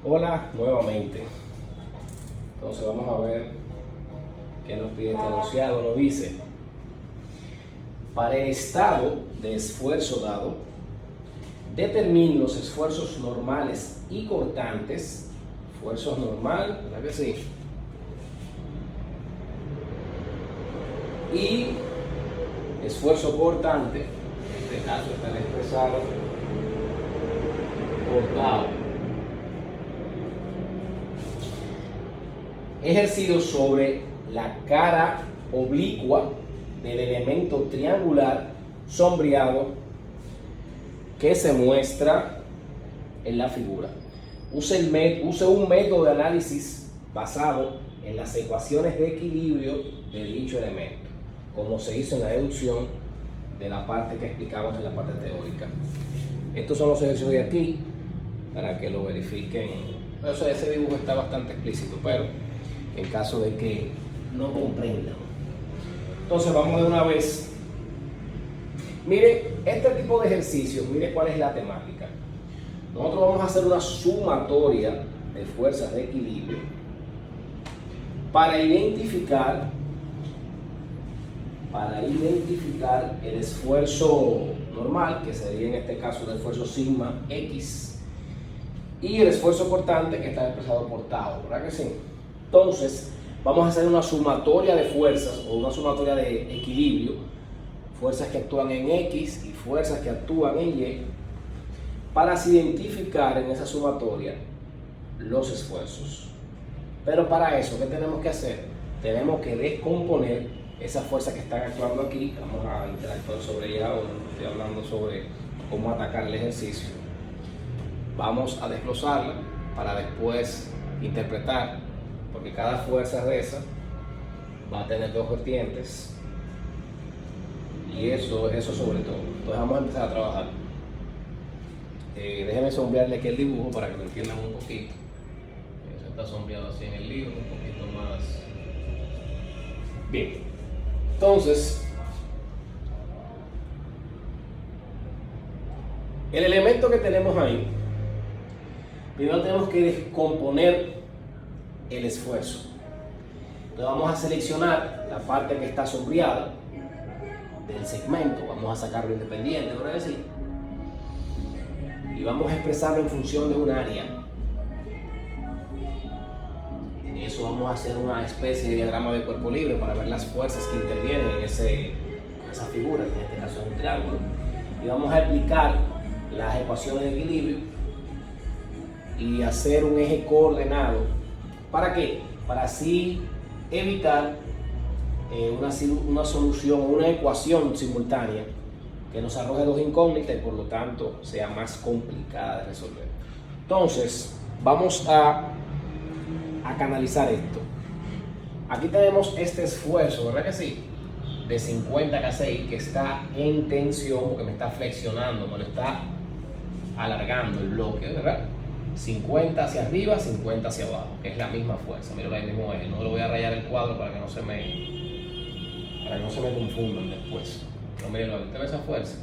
Hola nuevamente. Entonces vamos a ver qué nos pide este enunciado. Nos dice: para el estado de esfuerzo dado, determine los esfuerzos normales y cortantes. Esfuerzo normal, ¿verdad que sí? Y esfuerzo cortante, en este caso está expresado cortado, ejercido sobre la cara oblicua del elemento triangular sombreado que se muestra en la figura. Use un método de análisis basado en las ecuaciones de equilibrio de dicho elemento, como se hizo en la deducción de la parte que explicamos en la parte teórica. Estos son los ejercicios de aquí, para que lo verifiquen. Ese dibujo está bastante explícito, pero en caso de que no comprendan. Entonces vamos de una vez. Mire, este tipo de ejercicios, mire cuál es la temática. Nosotros vamos a hacer una sumatoria de fuerzas de equilibrio para identificar el esfuerzo normal, que sería en este caso el esfuerzo sigma X, y el esfuerzo cortante, que está expresado por tau, ¿verdad que sí? Entonces, vamos a hacer una sumatoria de fuerzas o una sumatoria de equilibrio, fuerzas que actúan en X y fuerzas que actúan en Y, para así identificar en esa sumatoria los esfuerzos. Pero para eso, ¿qué tenemos que hacer? Tenemos que descomponer esas fuerzas que están actuando aquí. Vamos a interactuar sobre ella ahora. Estoy hablando sobre cómo atacar el ejercicio. Vamos a desglosarla para después interpretar, porque cada fuerza de esas va a tener dos vertientes, y eso sobre todo. Entonces vamos a empezar a trabajar. Déjenme sombrearle aquí el dibujo para que lo entiendan un poquito. Eso está sombreado así en el libro, un poquito más. Bien, entonces el elemento que tenemos ahí, primero tenemos que descomponer el esfuerzo. Entonces vamos a seleccionar la parte que está sombreada del segmento, vamos a sacarlo independiente, ¿no es decir? Y vamos a expresarlo en función de un área. En eso vamos a hacer una especie de diagrama de cuerpo libre para ver las fuerzas que intervienen en esa figura, que en este caso es un triángulo. Y vamos a aplicar las ecuaciones de equilibrio y hacer un eje coordenado. ¿Para qué? Para así evitar una solución, una ecuación simultánea que nos arroje dos incógnitas y por lo tanto sea más complicada de resolver. Entonces, vamos a canalizar esto. Aquí tenemos este esfuerzo, ¿verdad que sí? De 50 kSI que está en tensión, porque me está flexionando, me lo está alargando el bloque, ¿verdad? 50 hacia arriba, 50 hacia abajo, que es la misma fuerza. Mira, el mismo eje. No lo voy a rayar el cuadro para que no se me confundan después. Pero miren, ¿usted ve esa fuerza?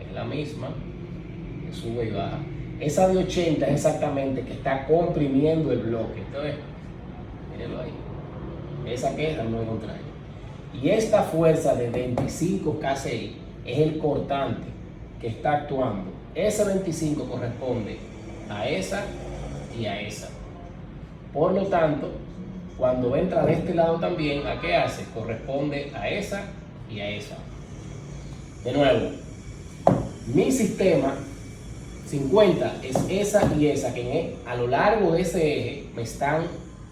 Es la misma, que sube y baja. Esa de 80 es exactamente que está comprimiendo el bloque. Entonces, mírenlo ahí. Esa que es la no contraria. Y esta fuerza de 25 kSI es el cortante que está actuando. Ese 25 corresponde a esa y a esa. Por lo tanto, cuando entra de este lado también, ¿a qué hace? Corresponde a esa y a esa. De nuevo, mi sistema 50 es esa y esa, que a lo largo de ese eje me están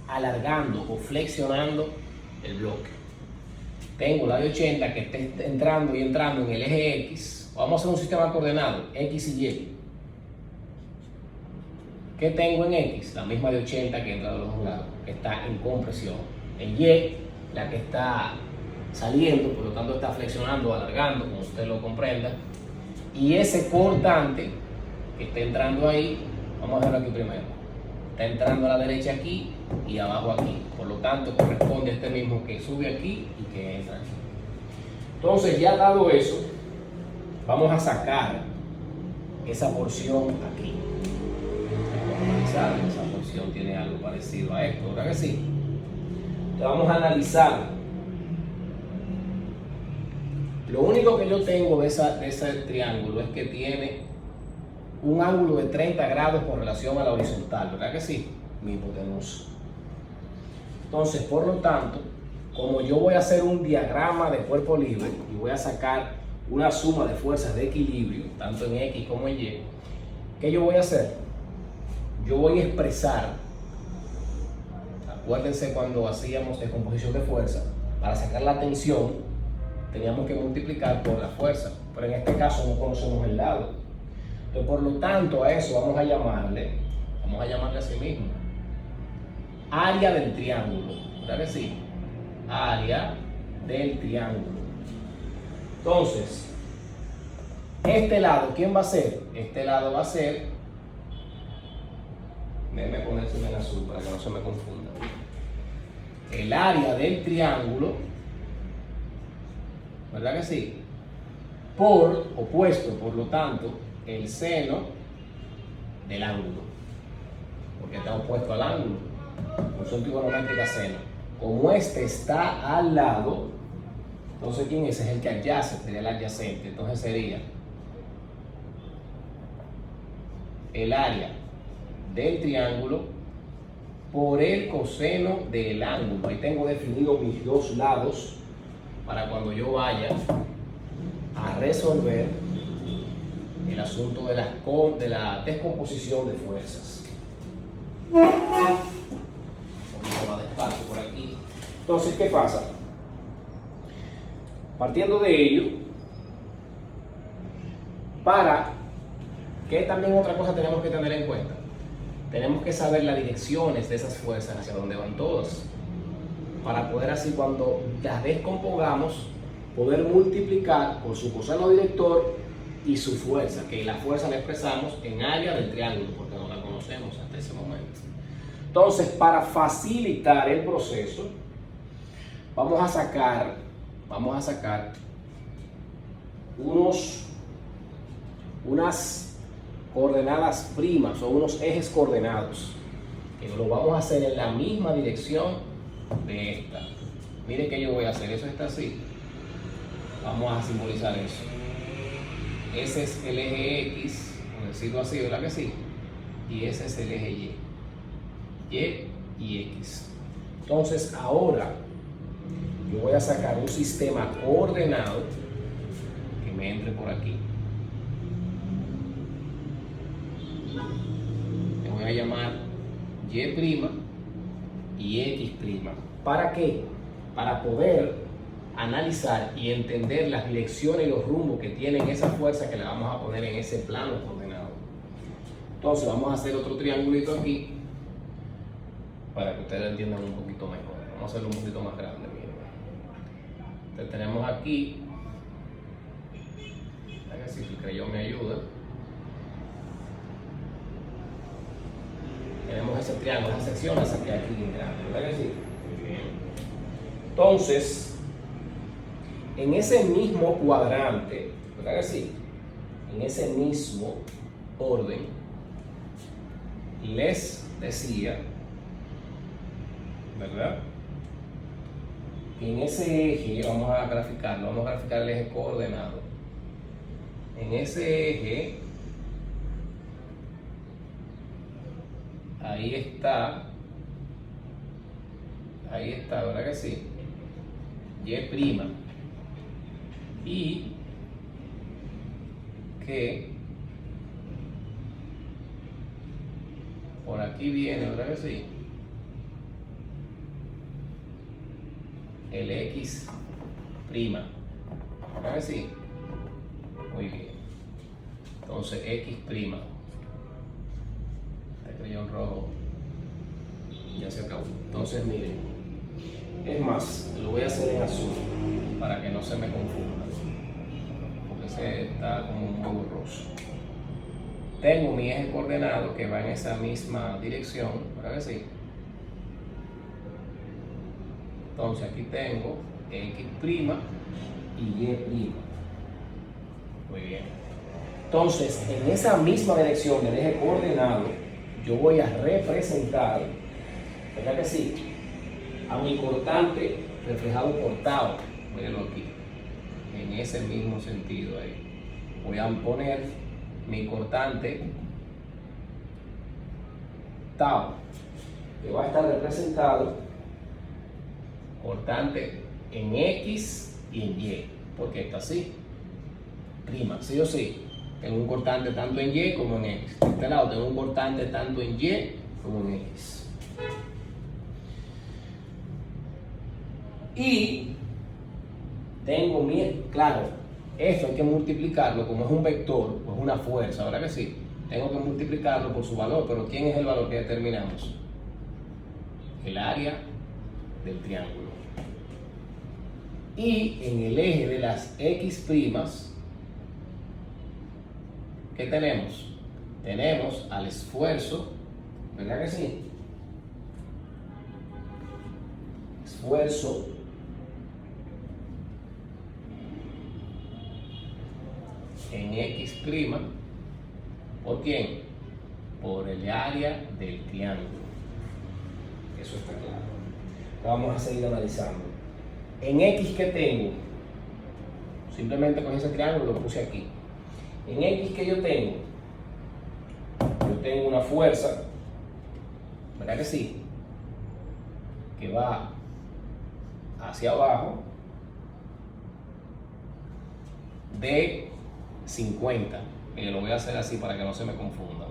alargando o flexionando el bloque. Tengo la de 80 que está entrando y entrando en el eje X. Vamos a hacer un sistema coordenado, X y Y. ¿Qué tengo en X? La misma de 80 que entra de los dos lados, que está en compresión. En Y, la que está saliendo, por lo tanto está flexionando, alargando, como usted lo comprenda. Y ese cortante que está entrando ahí, vamos a verlo aquí primero. Está entrando a la derecha aquí y abajo aquí. Por lo tanto, corresponde a este mismo que sube aquí y que entra aquí. Entonces, ya dado eso, vamos a sacar esa porción aquí. Vamos a analizar. Esa porción tiene algo parecido a esto, ¿verdad que sí? Entonces vamos a analizar. Lo único que yo tengo de ese triángulo es que tiene un ángulo de 30 grados con relación a la horizontal, ¿verdad que sí? Mi hipotenusa. Entonces, por lo tanto, como yo voy a hacer un diagrama de cuerpo libre y voy a sacar una suma de fuerzas de equilibrio, tanto en X como en Y, ¿qué yo voy a hacer? Yo voy a expresar, acuérdense cuando hacíamos descomposición de fuerza, para sacar la tensión, teníamos que multiplicar por la fuerza, pero en este caso no conocemos el lado. Entonces, por lo tanto, a eso vamos a llamarle así mismo, área del triángulo, ¿verdad que sí? Área del triángulo. Entonces, este lado, ¿quién va a ser? Este lado va a ser, déjenme ponérselo en azul para que no se me confunda. El área del triángulo, ¿verdad que sí? Por opuesto, por lo tanto, el seno del ángulo, porque está opuesto al ángulo. Función trigonométrica seno. Como este está al lado, entonces ¿quién es? Es el que adyace, sería el adyacente. Entonces sería el área del triángulo por el coseno del ángulo. Ahí tengo definido mis dos lados para cuando yo vaya a resolver el asunto de la descomposición de fuerzas. Un poquito más despacio por aquí. Entonces, ¿qué pasa? Partiendo de ello, para que también otra cosa tenemos que tener en cuenta, tenemos que saber las direcciones de esas fuerzas, hacia dónde van todas, para poder así cuando las descompongamos, poder multiplicar por su coseno director y su fuerza, que la fuerza la expresamos en área del triángulo, porque no la conocemos hasta ese momento. Entonces, para facilitar el proceso, vamos a sacar unas coordenadas primas o unos ejes coordenados, que lo vamos a hacer en la misma dirección de esta. Miren que yo voy a hacer, eso está así. Vamos a simbolizar eso. Ese es el eje X, por decirlo así, ¿verdad que sí? Y ese es el eje Y. Y y X. Entonces ahora yo voy a sacar un sistema coordenado que me entre por aquí. Le voy a llamar Y' y X'. ¿Para qué? Para poder analizar y entender las direcciones y los rumbos que tienen esa fuerza que le vamos a poner en ese plano coordenado. Entonces vamos a hacer otro triangulito aquí para que ustedes entiendan un poquito mejor. Vamos a hacerlo un poquito más grande, miren. Entonces tenemos aquí, a ver si el crayón me ayuda. Tenemos ese triángulo, esa sección, la saqué aquí bien grande, ¿verdad que sí? Muy bien. Entonces, en ese mismo cuadrante, ¿verdad que sí? En ese mismo orden, les decía, ¿verdad? En ese eje, vamos a graficar el eje coordenado. En ese eje, ahí está, ¿verdad que sí? Y'. Y que por aquí viene, ¿verdad que sí? El X', ¿verdad que sí? Muy bien. Entonces X'. Este crayón rojo ya se acabó. Entonces miren, es más, lo voy a hacer en azul para que no se me confunda, porque ese está como muy borroso. Tengo mi eje coordenado que va en esa misma dirección, ¿verdad que sí? Entonces aquí tengo X' y Y'. Muy bien. Entonces, en esa misma dirección del eje coordenado, yo voy a representar, ¿verdad que sí?, a mi cortante reflejado por tau. Mírenlo aquí, en ese mismo sentido ahí. Voy a poner mi cortante tau, que va a estar representado cortante en X y en Y, porque está así, prima, sí o sí. Tengo un cortante tanto en Y como en X. De este lado tengo un cortante tanto en Y como en X. Y tengo claro, esto hay que multiplicarlo, como es un vector, pues una fuerza, ¿verdad que sí? Tengo que multiplicarlo por su valor, pero ¿quién es el valor que determinamos? El área del triángulo. Y en el eje de las X', ¿qué tenemos? Tenemos al esfuerzo, ¿verdad que sí? Esfuerzo en X', ¿por quién? Por el área del triángulo. Eso está claro. Vamos a seguir analizando. En X, ¿qué tengo? Simplemente con ese triángulo lo puse aquí. En X, ¿qué yo tengo? Yo tengo una fuerza, ¿verdad que sí?, que va hacia abajo de 50. Y lo voy a hacer así para que no se me confundan.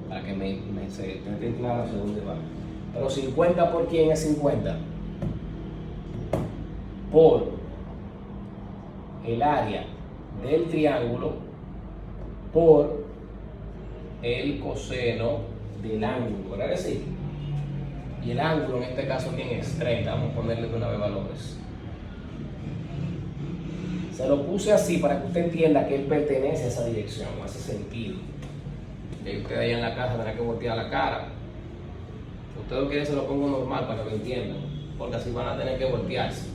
Para que se esté claro hacia dónde va. Pero 50, ¿por quién es 50? Por el área del triángulo por el coseno del ángulo, ¿verdad que sí? Y el ángulo en este caso, ¿quién es? 30. Vamos a ponerle de una vez valores. Se lo puse así para que usted entienda que él pertenece a esa dirección, a ese sentido. Y usted allá en la casa tendrá que voltear la cara. Si usted lo quiere, se lo pongo normal para que lo entiendan, porque así van a tener que voltearse.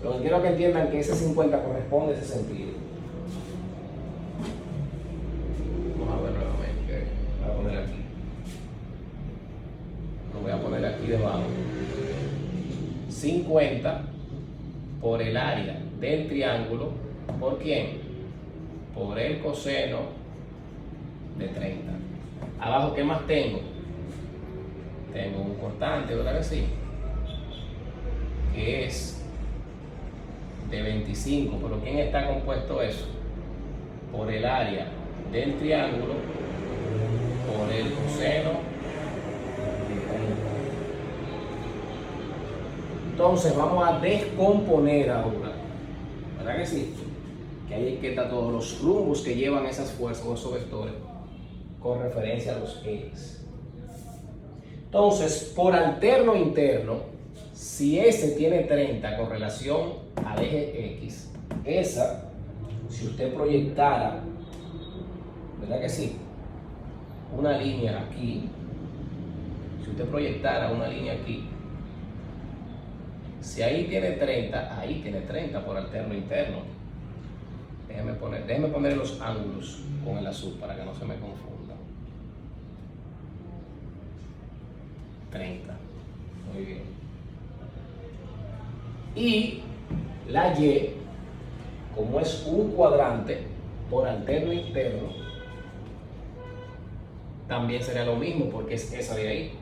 Pero quiero que entiendan que ese 50 corresponde a ese sentido. Vamos a ver nuevamente. Voy a poner aquí. Lo voy a poner aquí debajo. 50 por el área del triángulo. ¿Por quién? Por el coseno de 30. Abajo, ¿qué más tengo? Tengo un constante, ¿verdad que sí? Que es de 25. ¿Pero quién está compuesto eso? Por el área del triángulo por el coseno de 30. Entonces vamos a descomponer ahora, ¿verdad que sí? Que ahí es que están todos los rumbos que llevan esas fuerzas o esos vectores con referencia a los ejes. Entonces, por alterno interno, si S tiene 30 con relación al eje X, esa, si usted proyectara, ¿verdad que sí?, una línea aquí, si usted proyectara una línea aquí, si ahí tiene 30, ahí tiene 30 por alterno interno. Déjeme poner los ángulos con el azul para que no se me confunda. 30. Muy bien. Y la Y, como es un cuadrante por alterno interno, también sería lo mismo porque es esa de ahí.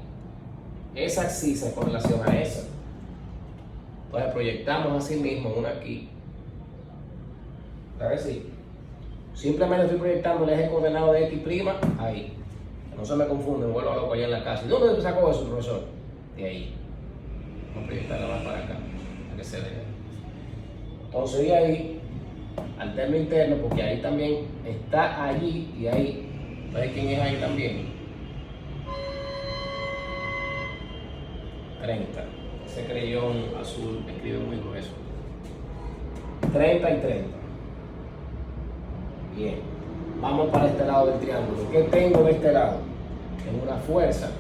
Esa abscisa con relación a esa. Entonces proyectamos así mismo una aquí. ¿Verdad que sí? Simplemente estoy proyectando el eje coordenado de X' ahí. Que no se me confunden, vuelvo a loco allá en la casa. ¿De dónde sacó eso, profesor? De ahí. Vamos a proyectarla más para acá, para que se vea. Entonces de ahí, alterno interno, porque ahí también está allí y ahí. ¿Sabes quién es ahí también? 30. Ese creyón azul escribe muy grueso. 30 y 30. Bien. Vamos para este lado del triángulo. ¿Qué tengo de este lado? Tengo una fuerza,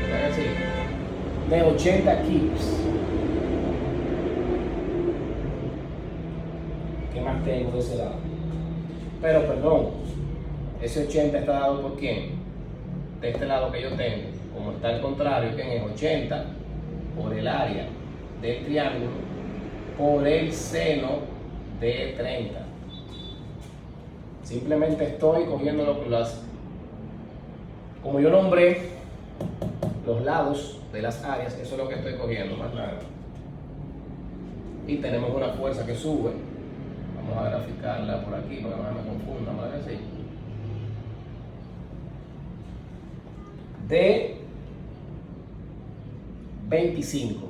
¿verdad que sí?, de 80 kilos. ¿Qué más tengo de ese lado? Pero perdón, Ese 80 está dado por quién? De este lado que yo tengo, como está al contrario, que es 80 por el área del triángulo por el seno de 30. Simplemente estoy cogiendo como yo nombré los lados de las áreas, eso es lo que estoy cogiendo, más nada. Y tenemos una fuerza que sube. Vamos a graficarla por aquí para que no me confunda, ¿vale? Así. De 25,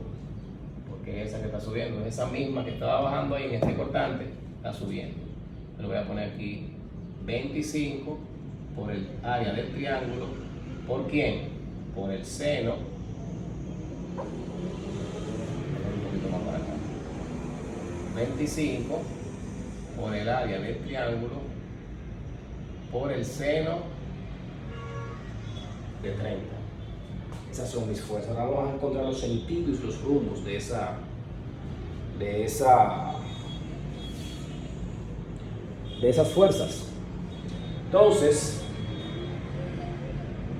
porque es esa que está subiendo, es esa misma que estaba bajando ahí en este cortante, está subiendo. Le voy a poner aquí 25 por el área del triángulo. ¿Por quién? Por el seno. Un poquito más para acá. 25 por el área del triángulo por el seno de 30. Esas son mis fuerzas. Ahora vamos a encontrar los sentidos y los rumbos de esas fuerzas. Entonces,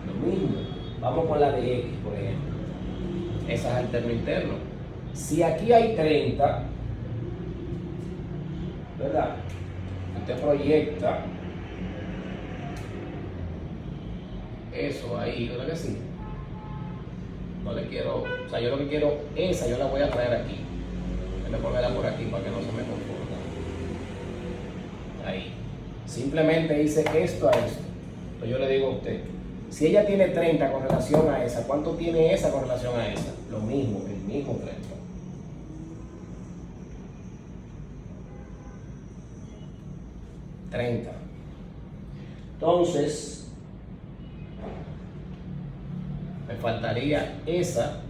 lo mismo. Vamos con la de X, por ejemplo. Esa es alterno interno. Si aquí hay 30, ¿verdad? Usted proyecta eso ahí, ¿verdad que sí? No le quiero, o sea, yo lo que quiero, esa yo la voy a traer aquí. Voy a ponerla por aquí para que no se me confunda. Ahí. Simplemente hice esto a esto. Entonces yo le digo a usted, si ella tiene 30 con relación a esa, ¿cuánto tiene esa con relación a esa? Lo mismo, el mismo 30. Entonces, me faltaría esa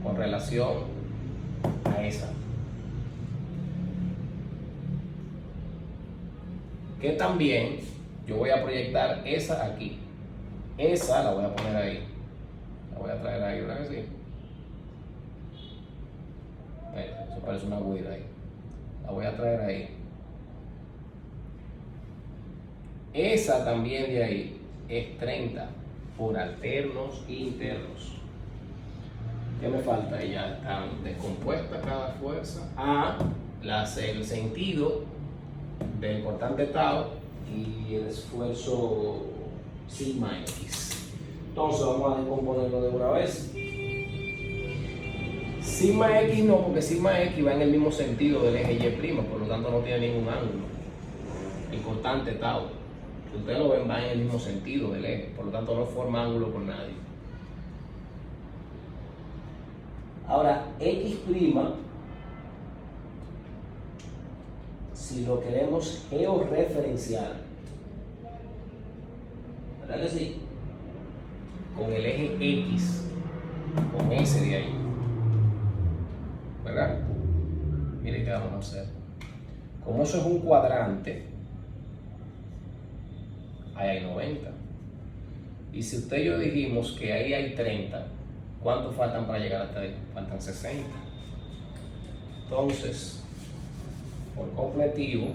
con relación a esa. Que también yo voy a proyectar esa aquí. Esa la voy a poner ahí. La voy a traer ahí, ¿verdad que sí? Eso parece una huida ahí. La voy a traer ahí. Esa también de ahí es 30 por alternos internos. ¿Qué me falta? Ya están descompuestas cada fuerza a el sentido del cortante tau y el esfuerzo sigma x. Entonces vamos a descomponerlo de una vez. Sigma x no, porque sigma x va en el mismo sentido del eje y', por lo tanto no tiene ningún ángulo. El cortante tau, si ustedes lo ven, va en el mismo sentido del eje, por lo tanto no forma ángulo con nadie. Ahora, x', si lo queremos georreferenciar, ¿verdad que sí? Con el eje x, con ese de ahí, ¿verdad? Miren qué vamos a hacer. Como eso es un cuadrante, ahí hay 90. Y si usted y yo dijimos que ahí hay 30, ¿cuántos faltan para llegar hasta ahí? Faltan 60. Entonces, por completivo,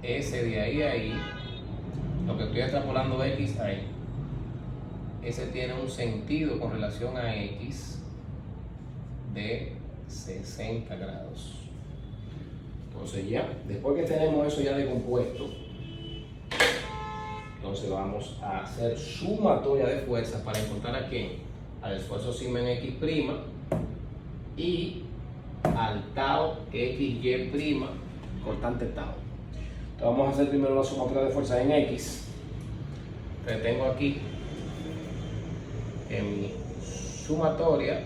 ese de ahí a ahí, lo que estoy extrapolando x ahí, ese tiene un sentido con relación a x de 60 grados. Entonces ya, después que tenemos eso ya de compuesto, entonces vamos a hacer sumatoria de fuerzas para encontrar a quién, al esfuerzo sigma en x' y al tau xy' cortante tau. Entonces vamos a hacer primero la sumatoria de fuerzas en x. Entonces tengo aquí en mi sumatoria,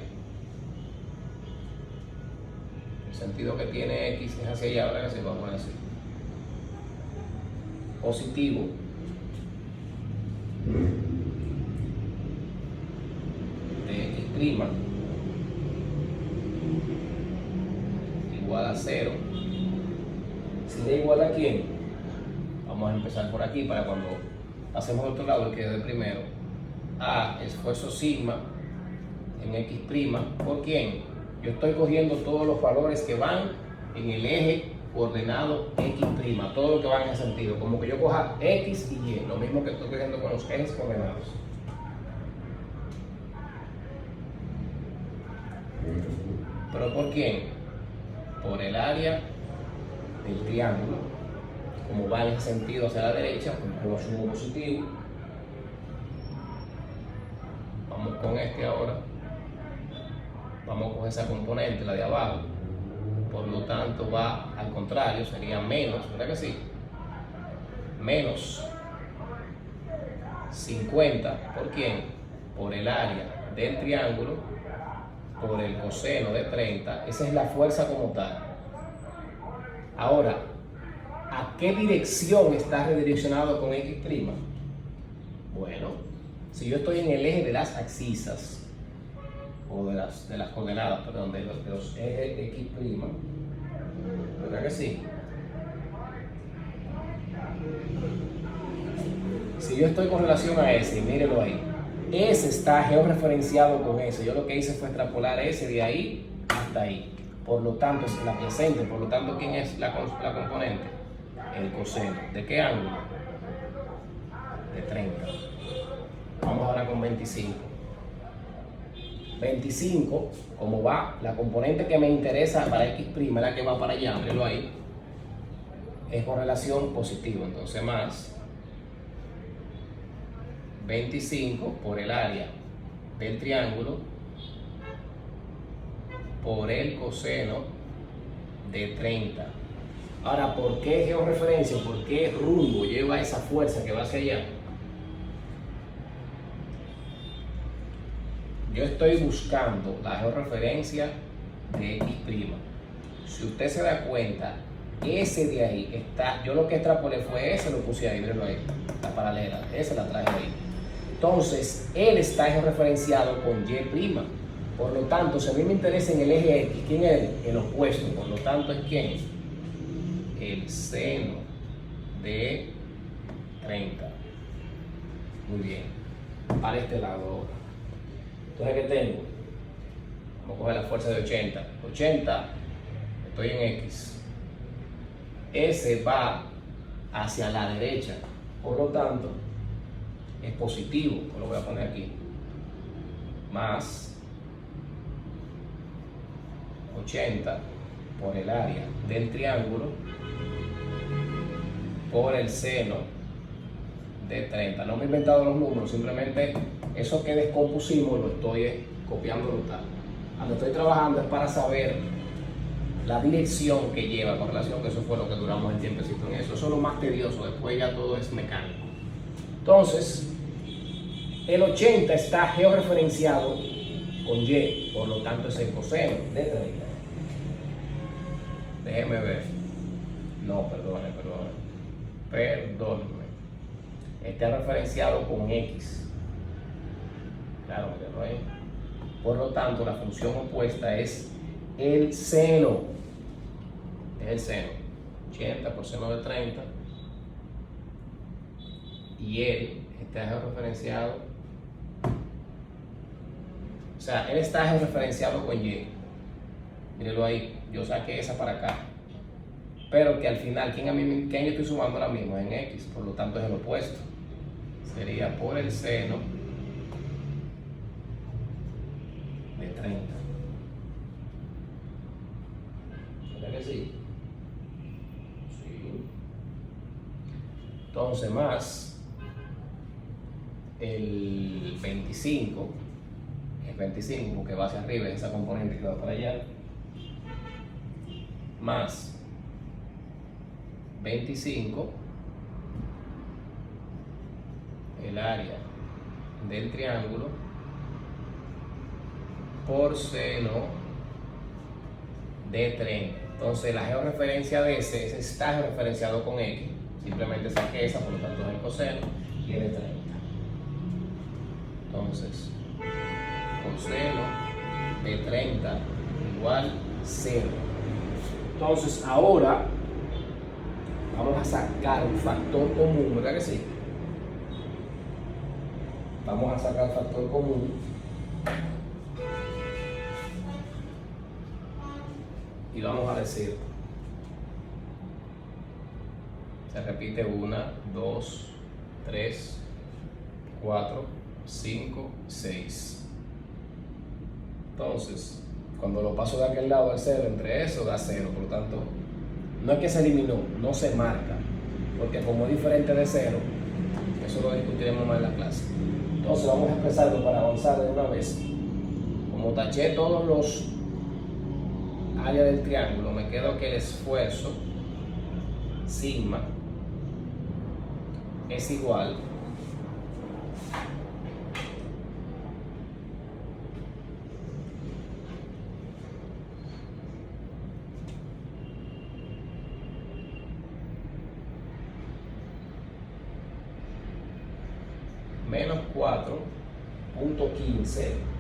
el sentido que tiene x es hacia allá, ¿verdad? Así vamos a decir positivo de x' igual a 0. Si da igual a quién, vamos a empezar por aquí para cuando pasemos al otro lado el que de primero, a esfuerzo sigma en x', ¿por quién? Yo estoy cogiendo todos los valores que van en el eje coordenado X', todo lo que va en ese sentido, como que yo coja X y Y, lo mismo que estoy cogiendo con los ejes coordenados. ¿Pero por quién? Por el área del triángulo, como va en ese sentido hacia la derecha, pues lo sumo positivo. Vamos con este ahora. Vamos con esa componente, la de abajo. Por lo tanto va al contrario, sería menos, ¿verdad que sí? Menos 50, ¿por quién? Por el área del triángulo, por el coseno de 30, esa es la fuerza como tal. Ahora, ¿a qué dirección está redireccionado con X'? Bueno, si yo estoy en el eje de las abscisas, o de las coordenadas, perdón, de los ejes X', ¿verdad que sí? Si yo estoy con relación a S, mírenlo ahí, S está georreferenciado con S, yo lo que hice fue extrapolar S de ahí hasta ahí, por lo tanto es la adyacente, por lo tanto ¿quién es la componente? El coseno. ¿De qué ángulo? De 30. Vamos ahora con 25. 25, como va, la componente que me interesa para X', la que va para allá, mírenlo ahí, es con relación positiva, entonces más 25 por el área del triángulo por el coseno de 30. Ahora, ¿por qué georreferencia? ¿Por qué rumbo lleva esa fuerza que va hacia allá? Yo estoy buscando la georreferencia de X'. Si usted se da cuenta, ese de ahí está, yo lo que extrapolé fue ese, lo puse ahí, mírenlo ahí, la paralela, esa la traje ahí. Entonces, él está georreferenciado con Y'. Por lo tanto, si a mí me interesa en el eje X, ¿quién es el opuesto? Por lo tanto, ¿es quién? El seno de 30. Muy bien. Para este lado ahora. Entonces, ¿qué tengo? Vamos a coger la fuerza de 80. 80, estoy en X. S va hacia la derecha. Por lo tanto, es positivo. Lo voy a poner aquí. Más 80 por el área del triángulo por el seno de 30. No me he inventado los números, simplemente eso que descompusimos lo estoy copiando tal. Cuando estoy trabajando es para saber la dirección que lleva con relación, que eso fue lo que duramos el tiempecito en eso. Eso es lo más tedioso, después ya todo es mecánico. Entonces, el 80 está georreferenciado con Y, por lo tanto es el coseno de 30. Déjeme ver. No, perdone. Está referenciado con X. Claro, mírenlo ahí. Por lo tanto, la función opuesta es el seno. Es el seno. 80 por seno de 30. Y él está georreferenciado. O sea, él está georreferenciado con Y. Mírenlo ahí. Yo saqué esa para acá. Pero que al final, ¿quién yo estoy sumando ahora mismo? En X. Por lo tanto, es el opuesto. Sería por el seno de 30. ¿Verdad que sí? Sí. Entonces, más el 25. Es 25 porque va hacia arriba, es esa componente que va para allá. Más 25 el área del triángulo por seno de 30. Entonces la georreferencia de ese está georreferenciado con X, simplemente saqué esa, por lo tanto es el coseno y es de 30. Entonces coseno de 30 igual 0. Entonces ahora vamos a sacar un factor común, ¿verdad que sí? Vamos a sacar el factor común. Y vamos a decir Se repite 1, 2, 3, 4, 5, 6. Entonces, cuando lo paso de aquel lado al 0, entre eso da 0. Por lo tanto, no es que se eliminó, no se marca. Porque como es diferente de 0, eso lo discutiremos más en la clase. Entonces vamos a expresarlo para avanzar de una vez. Como taché todos los áreas del triángulo, me quedo que el esfuerzo sigma es igual menos 4.15